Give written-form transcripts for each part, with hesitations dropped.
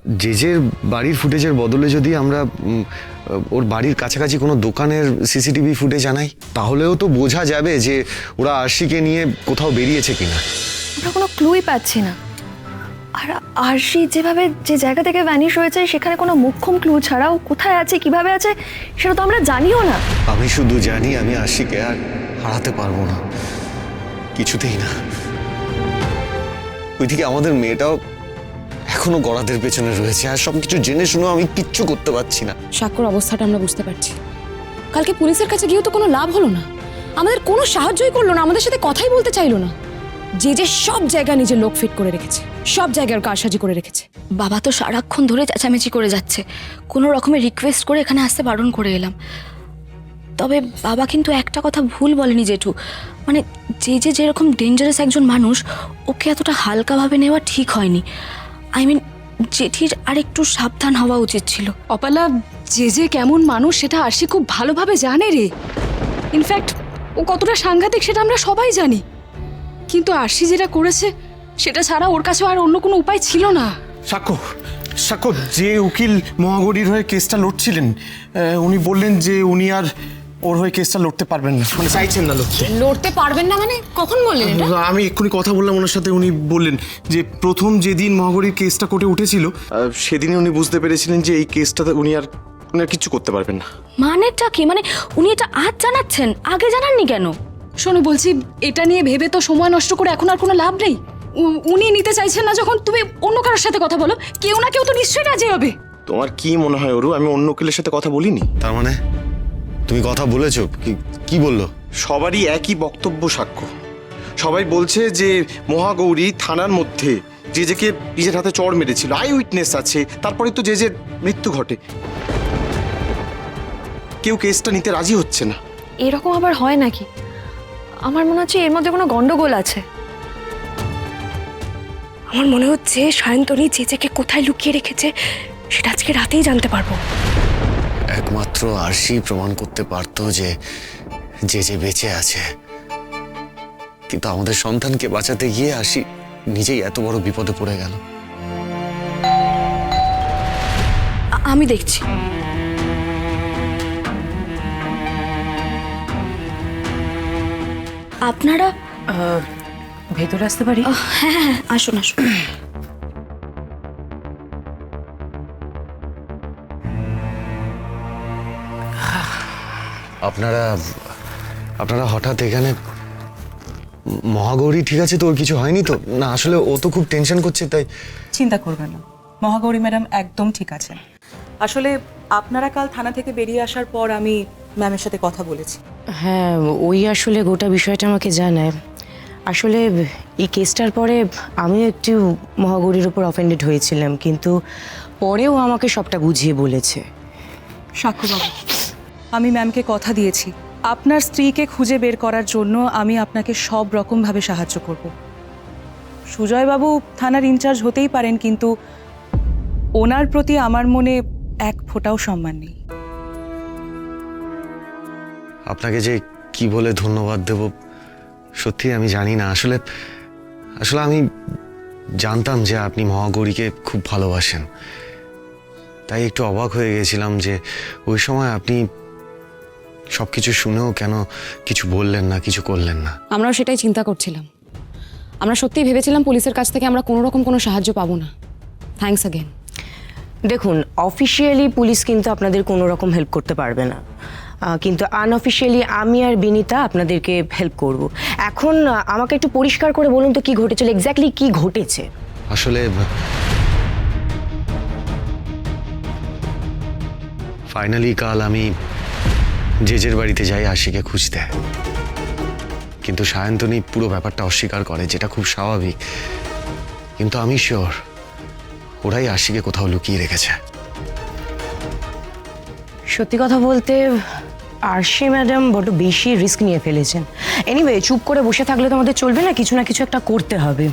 যে বাড়ির ফুটেজের বদলে যদি আমরা ওর বাড়ির কাছাকাছি কোনো দোকানের সিসিটিভি ফুটেজ আনাই, তাহলেও তো বোঝা যাবে যে ওরা আরশিকে নিয়ে কোথাও বেরিয়েছে কিনা। আমরা কোনো ক্লুই পাচ্ছি না। আর আরশি যেভাবে যে জায়গা থেকে ভ্যানিশ হয়েছে সেখানে কোনো মুখ্যম ক্লু ছাড়াও কোথায় আছে কিভাবে আছে সেটা তো আমরা জানিও না। আমি শুধু জানি আমি আরশিকে আর হারাতে পারবো না, কিছুতেই না। ওইদিকে আমাদের মেয়েটাও এখনো গড়াদের পেছনে রয়েছে, আর সবকিছু জেনে শুনেও আমি কিচ্ছু করতে পারছি না। সাক্ষর অবস্থাটা আমরা বুঝতে পারছি। কালকে পুলিশের কাছে গিয়েও তো কোনো লাভ হলো না, আমাদের কোনো সাহায্যই করলো না, আমাদের সাথে কথাই বলতে চাইলো না। যে সব জায়গায় নিজের লোক ফিট করে রেখেছে, সব জায়গায় কারসাজি করে রেখেছে। বাবা তো সারাক্ষণ ধরে চেঁচামেচি করে যাচ্ছে, কোনো রকমের রিকোয়েস্ট করে এখানে আসতে বারণ করে এলাম। তবে বাবা কিন্তু একটা কথা ভুল বলেনি জেঠু, মানে যেরকম ডেঞ্জারাস একজন মানুষ, ওকে এতটা হালকাভাবে নেওয়া ঠিক হয়নি। আই মিন জেঠির আর একটু সাবধান হওয়া উচিত ছিল। অপালা, যে কেমন মানুষ সেটা আরশি খুব ভালোভাবে জানে রে। ইনফ্যাক্ট ও কতটা সাংঘাতিক সেটা আমরা সবাই জানি, কিন্তু আরশি যেটা করেছে সেটা ছাড়া ওর কাছে আর অন্য কোনো উপায় ছিল না। সাক্ষ্য, যে উকিল মহাগৌরীর হয়ে কেসটা লড়ছিলেন, উনি বললেন যে উনি আর ওর হয়ে কেসটা লড়তে পারবেন না, মানে চাইছেন না লড়তে। লড়তে পারবেন না মানে কখন বললেন এটা? আমি এক্ষুনি কথা বললাম ওনার সাথে, উনি বললেন যে প্রথম যেদিন মহাগৌরীর কেসটা কোর্টে উঠেছিল সেদিনই উনি বুঝতে পেরেছিলেন যে এই কেসটাতে উনি আর কিছু করতে পারবেন না। মানেটা কি? মানে উনি এটা আজ জানাচ্ছেন, আগে জানাননি কেন? শোনো, বলছি এটা নিয়ে ভেবে তো সময় নষ্ট করে এখন আর কোনো লাভ নেই। উনি নিতে চাইছেন না যখন, তুমি অন্য কারোর সাথে কথা বলো, কেউ না কেউ তো নিশ্চয়ই রাজি হবে। তোমার কি মনে হয় অরু, আমি অন্য উকিলের সাথে কথা বলিনি? তার মানে তুমি কথা বলেছো? কি বললো? সবারই একই বক্তব্য সাক্ষ্য। সবাই বলছে যে মহাগৌরী থানার মধ্যে যে নিজের হাতে চড় মেরেছিল, আই উইটনেস আছে, তারপরে তো যে মৃত্যু ঘটে। কেউ কেসটা নিতে রাজি হচ্ছে না। এরকম আবার হয় নাকি? আমার মনে হচ্ছে এর মধ্যে কোনো গন্ডগোল আছে। আমার মনে হচ্ছে সায়ন্তনী চেচেকে কোথায় লুকিয়ে রেখেছে সেটা আজকে রাতেই জানতে পারবো। একমাত্র আরশি প্রমাণ করতে পারতো যে বেঁচে আছে, কিন্তু আমাদের সন্তানকে বাঁচাতে গিয়ে আরশি নিজেই এত বড় বিপদে পড়ে গেল। আমি দেখছি। আপনারা ভেতরে আসতে পারি? হ্যাঁ, আসুন আসুন। আপনারা হঠাৎ এখানে? মহাগৌরী ঠিক আছে তো? ওর কিছু হয়নি তো? না আসলে ও তো খুব টেনশন করছে, তাই। চিন্তা করবেন না, মহাগৌরী ম্যাডাম একদম ঠিক আছেন। আসলে আপনারা কাল থানা থেকে বেরিয়ে আসার পর আমি ম্যামের সাথে কথা বলেছি। হ্যাঁ, ওই আসলে গোটা বিষয়টা আমাকে জানায়। আসলে এই কেসটার পরে আমিও একটু মহাগৌরীর উপর অফেন্ডেড হয়েছিলাম, কিন্তু পরেও আমাকে সবটা বুঝিয়ে বলেছে। সাক্ষ্যবাবু, আমি ম্যামকে কথা দিয়েছি আপনার স্ত্রীকে খুঁজে বের করার জন্য আমি আপনাকে সব রকমভাবে সাহায্য করব। সুজয়বাবু থানার ইনচার্জ হতেই পারেন, কিন্তু ওনার প্রতি আমার মনে এক ফোঁটাও সম্মান নেই। আপনাকে যে কি বলে ধন্যবাদ দেব সত্যি আমি জানি না। আসলে আমি জানতাম যে আপনি মহাগৌরীকে খুব ভালোবাসেন, তাই একটু অবাক হয়ে গেছিলাম যে ওই সময় আপনি সবকিছু শুনেও কেন কিছু বললেন না, কিছু করলেন না। আমরাও সেটাই চিন্তা করছিলাম। আমরা সত্যিই ভেবেছিলাম পুলিশের কাছ থেকে আমরা কোনো রকম কোনো সাহায্য পাবো না। Thanks again. দেখুন, অফিসিয়ালি পুলিশ কিন্তু আপনাদের কোনো রকম হেল্প করতে পারবে না, কিন্তু আনঅফিসিয়ালি আমি আর বিনিতা আপনাদেরকে হেল্প করব। এখন আমাকে একটু পরিষ্কার করে বলুন তো কি ঘটেছিল, এক্স্যাক্টলি কি ঘটেছে? আসলে ফাইনালি কাল আমি জেজের বাড়িতে যাই আশিকে খুঁজতে, কিন্তু সায়ন্তনী পুরো ব্যাপারটা অস্বীকার করে, যেটা খুব স্বাভাবিক। কিন্তু আমি শিওর ওরাই আশিকে কোথাও লুকিয়ে রেখেছে। সত্যি কথা বলতে আরশি ম্যাডাম বড্ড বেশি রিস্ক নিয়ে ফেলেছেন। এনিওয়ে, চুপ করে বসে থাকলে তো আমাদের চলবে না, কিছু না কিছু একটা করতে হবে।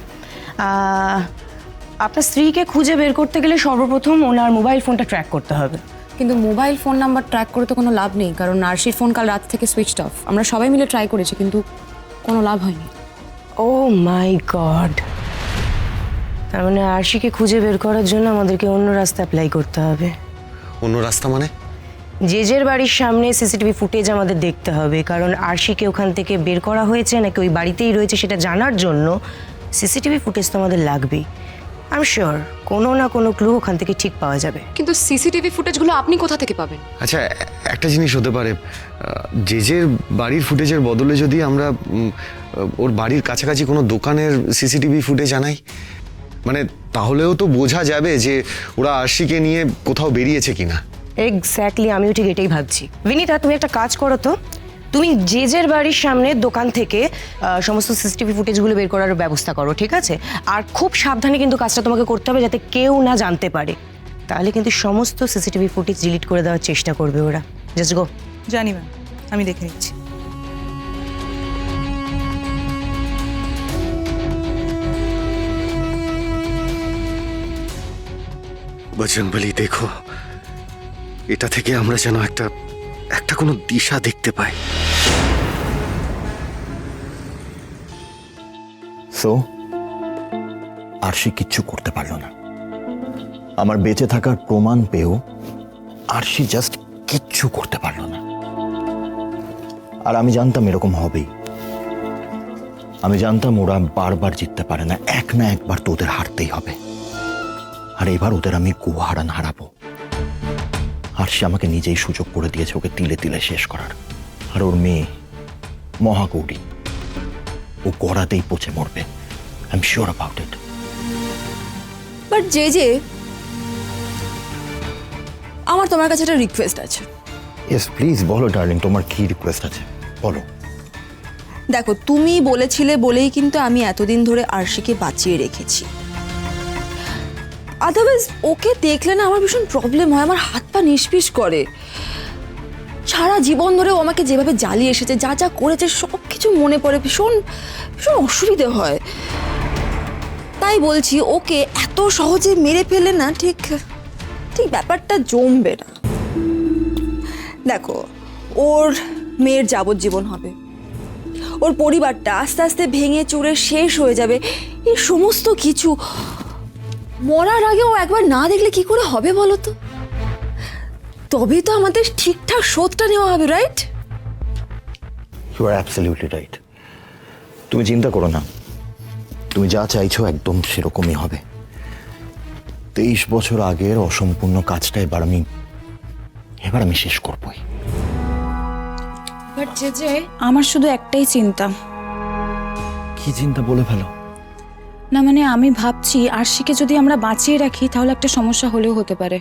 আপনার স্ত্রীকে খুঁজে বের করতে গেলে সর্বপ্রথম ওনার মোবাইল ফোনটা ট্র্যাক করতে হবে। কিন্তু মোবাইল ফোন নাম্বার ট্র্যাক করে তো কোনো লাভ নেই, কারণ আরশির ফোন কাল রাত থেকে সুইচড অফ। আমরা সবাই মিলে ট্রাই করেছি, কিন্তু কোনো লাভ হয়নি। ও মাই গড! তার মানে আরশিকে খুঁজে বের করার জন্য আমাদেরকে অন্য রাস্তা অ্যাপ্লাই করতে হবে। অন্য রাস্তা মানে? জেজের বাড়ির সামনে সিসিটিভি ফুটেজ আমাদের দেখতে হবে, কারণ আরশিকে ওখান থেকে বের করা হয়েছে নাকি ওই বাড়িতেই রয়েছে সেটা জানার জন্য সিসিটিভি ফুটেজ তো আমাদের লাগবেই। আই এম শিওর কোনো না কোনো ক্লু ওখান থেকে ঠিক পাওয়া যাবে। কিন্তু সিসিটিভি ফুটেজগুলো আপনি কোথা থেকে পাবেন? আচ্ছা, একটা জিনিস হতে পারে, যে বাড়ির ফুটেজের বদলে যদি আমরা ওর বাড়ির কাছাকাছি কোনো দোকানের সিসিটিভি ফুটেজ আনাই, মানে তাহলেও তো বোঝা যাবে যে ওরা আরশিকে নিয়ে কোথাও বেরিয়েছে কিনা। এক্স্যাক্টলি, আমিও ঠিক এটাই ভাবছি। বিনীতা, তুমি একটা কাজ করো তো, তুমি জেজের বাড়ির সামনে দোকান থেকে সমস্ত সিসিটিভি ফুটেজগুলো বের করার ব্যবস্থা করো, ঠিক আছে? আর খুব সাবধানে কিন্তু কাজটা তোমাকে করতে হবে, যাতে কেউ না জানতে পারে। তাহলে কিন্তু সমস্ত সিসিটিভি ফুটেজ ডিলিট করে দেওয়ার চেষ্টা করবে ওরা। Just go. জানি ম্যাম, আমি দেখে নিচ্ছি। বজরংবলী, দেখো, এটা থেকে আমরা যেন একটা কোনো দিশা দেখতে পাই। সো আরশি কিচ্ছু করতে পারলো না। আমার বেঁচে থাকার প্রমাণ পেয়েও আরশি জাস্ট কিচ্ছু করতে পারলো না। আর আমি জানতাম এরকম হবেই। আমি জানতাম ওরা বারবার জিততে পারে না, এক না একবার তো ওদের হারতেই হবে। আর এবার ওদের আমি কুহারান হারাবো। আরশি আমাকে নিজেই সুযোগ করে দিয়েছে ওকে তিলে তিলে শেষ করার। আর ওর মেয়ে মহাগৌরী, ও গড়াতেই পচে মরবে। I am sure about it. But যে আমার তোমার কাছে একটা রিকোয়েস্ট আছে। ইয়েস প্লিজ বলো ডার্লিং, তোমার কি রিকোয়েস্ট আছে বলো। দেখো, তুমি বলেছিলে বলেই কিন্তু আমি এতদিন ধরে আরশিকে বাঁচিয়ে রেখেছি। আদারওয়াইজ ওকে দেখলে না আমার ভীষণ প্রবলেম হয়, আমার হাত পা নিষ্পিস করে। সারা জীবন ধরে ও আমাকে যেভাবে জ্বালিয়ে এসেছে, যা যা করেছে সব কিছু মনে পড়ে, ভীষণ ভীষণ অসুবিধে হয়। তাই বলছি, ওকে এত সহজে মেরে ফেলে না ঠিক ঠিক ব্যাপারটা জমবে না। দেখো, ওর মেয়ের যাবজ্জীবন হবে, ওর পরিবারটা আস্তে আস্তে ভেঙে চুরে শেষ হয়ে যাবে। এই সমস্ত কিছু মরার আগে ও একবার না দেখলে কি করে হবে বলো তো? তবেই তো আমাদের ঠিকঠাক শোধটা নেওয়া হবে, right? You are absolutely right. তুমি চিন্তা করো না, তুমি যা চাইছো একদম সেরকমই হবে। 23 বছর আগের অসম্পূর্ণ কাজটা এবার আমি শেষ করবই। বাট যে আমার শুধু একটাই চিন্তা। কি চিন্তা বলে ফেলো। না মানে আমি ভাবছি আরশিকে যদি আমরা বাঁচিয়ে রাখি তাহলে একটা সমস্যা হলেও হতে পারে।